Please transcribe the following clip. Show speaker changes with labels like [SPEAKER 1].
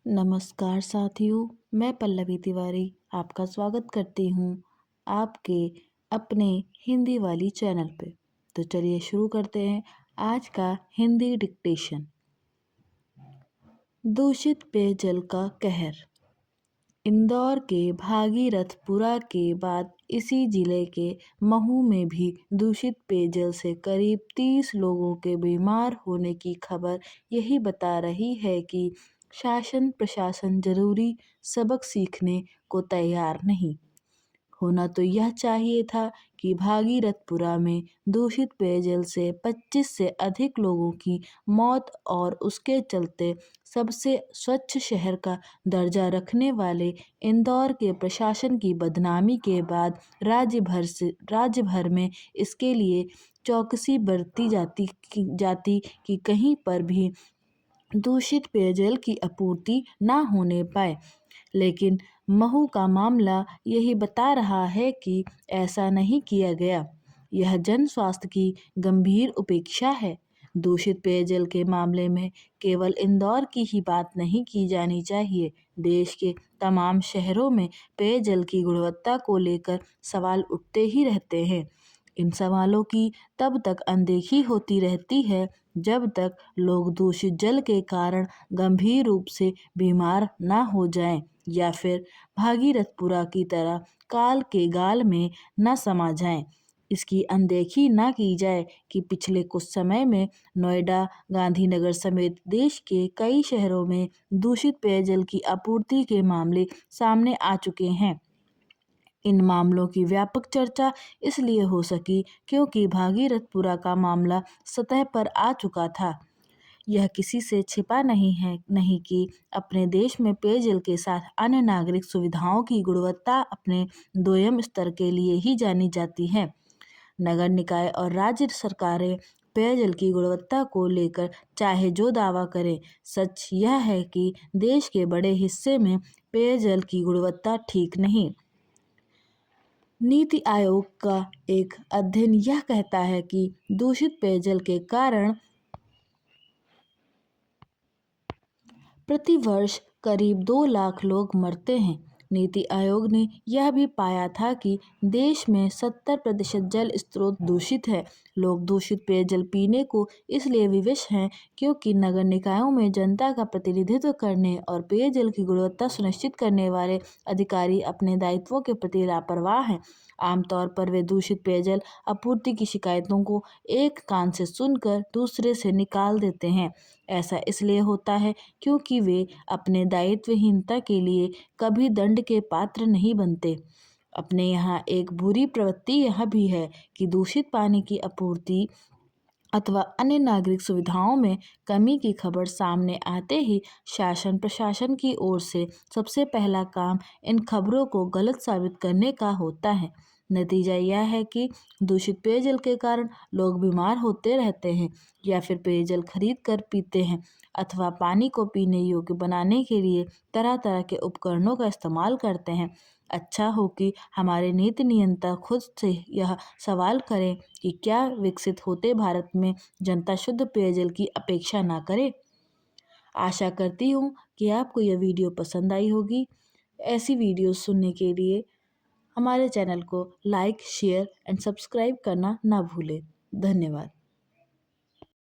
[SPEAKER 1] नमस्कार साथियों, मैं पल्लवी तिवारी आपका स्वागत करती हूँ आपके अपने हिंदी वाली चैनल पे। तो चलिए शुरू करते हैं आज का हिंदी डिक्टेशन। दूषित पेयजल का कहर। इंदौर के भागीरथपुरा के बाद इसी जिले के महू में भी दूषित पेयजल से करीब 30 लोगों के बीमार होने की खबर यही बता रही है कि शासन प्रशासन जरूरी सबक सीखने को तैयार नहीं। होना तो यह चाहिए था कि भागीरथपुरा में दूषित पेयजल से 25 से अधिक लोगों की मौत और उसके चलते सबसे स्वच्छ शहर का दर्जा रखने वाले इंदौर के प्रशासन की बदनामी के बाद राज्य भर में इसके लिए चौकसी बरती जाती कि कहीं पर भी दूषित पेयजल की आपूर्ति ना होने पाए। लेकिन महू का मामला यही बता रहा है कि ऐसा नहीं किया गया। यह जन स्वास्थ्य की गंभीर उपेक्षा है। दूषित पेयजल के मामले में केवल इंदौर की ही बात नहीं की जानी चाहिए। देश के तमाम शहरों में पेयजल की गुणवत्ता को लेकर सवाल उठते ही रहते हैं। इन सवालों की तब तक अनदेखी होती रहती है जब तक लोग दूषित जल के कारण गंभीर रूप से बीमार ना हो जाएं या फिर भागीरथपुरा की तरह काल के गाल में न समा जाएं। इसकी अनदेखी ना की जाए कि पिछले कुछ समय में नोएडा, गांधीनगर समेत देश के कई शहरों में दूषित पेयजल की आपूर्ति के मामले सामने आ चुके हैं। इन मामलों की व्यापक चर्चा इसलिए हो सकी क्योंकि भागीरथपुरा का मामला सतह पर आ चुका था। यह किसी से छिपा नहीं कि अपने देश में पेयजल के साथ अन्य नागरिक सुविधाओं की गुणवत्ता अपने दोयम स्तर के लिए ही जानी जाती है। नगर निकाय और राज्य सरकारें पेयजल की गुणवत्ता को लेकर चाहे जो दावा करें, सच यह है कि देश के बड़े हिस्से में पेयजल की गुणवत्ता ठीक नहीं। नीति आयोग का एक अध्ययन यह कहता है कि दूषित पेयजल के कारण प्रति वर्ष करीब 2 लाख लोग मरते हैं। नीति आयोग ने यह भी पाया था कि देश में 70% जल स्रोत दूषित है। लोग दूषित पेयजल पीने को इसलिए विवश हैं क्योंकि नगर निकायों में जनता का प्रतिनिधित्व करने और पेयजल की गुणवत्ता सुनिश्चित करने वाले अधिकारी अपने दायित्वों के प्रति लापरवाह हैं। आमतौर पर वे दूषित पेयजल आपूर्ति की शिकायतों को एक कान से सुनकर दूसरे से निकाल देते हैं। ऐसा इसलिए होता है क्योंकि वे अपने दायित्वहीनता के लिए कभी दंड के पात्र नहीं बनते। अपने यहाँ एक बुरी प्रवृत्ति यह भी है कि दूषित पानी की आपूर्ति अथवा अन्य नागरिक सुविधाओं में कमी की खबर सामने आते ही शासन प्रशासन की ओर से सबसे पहला काम इन खबरों को गलत साबित करने का होता है। नतीजा यह है कि दूषित पेयजल के कारण लोग बीमार होते रहते हैं या फिर पेयजल खरीद कर पीते हैं अथवा पानी को पीने योग्य बनाने के लिए तरह तरह के उपकरणों का इस्तेमाल करते हैं। अच्छा हो कि हमारे नीति नियंता खुद से यह सवाल करें कि क्या विकसित होते भारत में जनता शुद्ध पेयजल की अपेक्षा ना करे। आशा करती हूँ कि आपको यह वीडियो पसंद आई होगी। ऐसी वीडियो सुनने के लिए हमारे चैनल को लाइक, शेयर एंड सब्सक्राइब करना ना भूलें। धन्यवाद।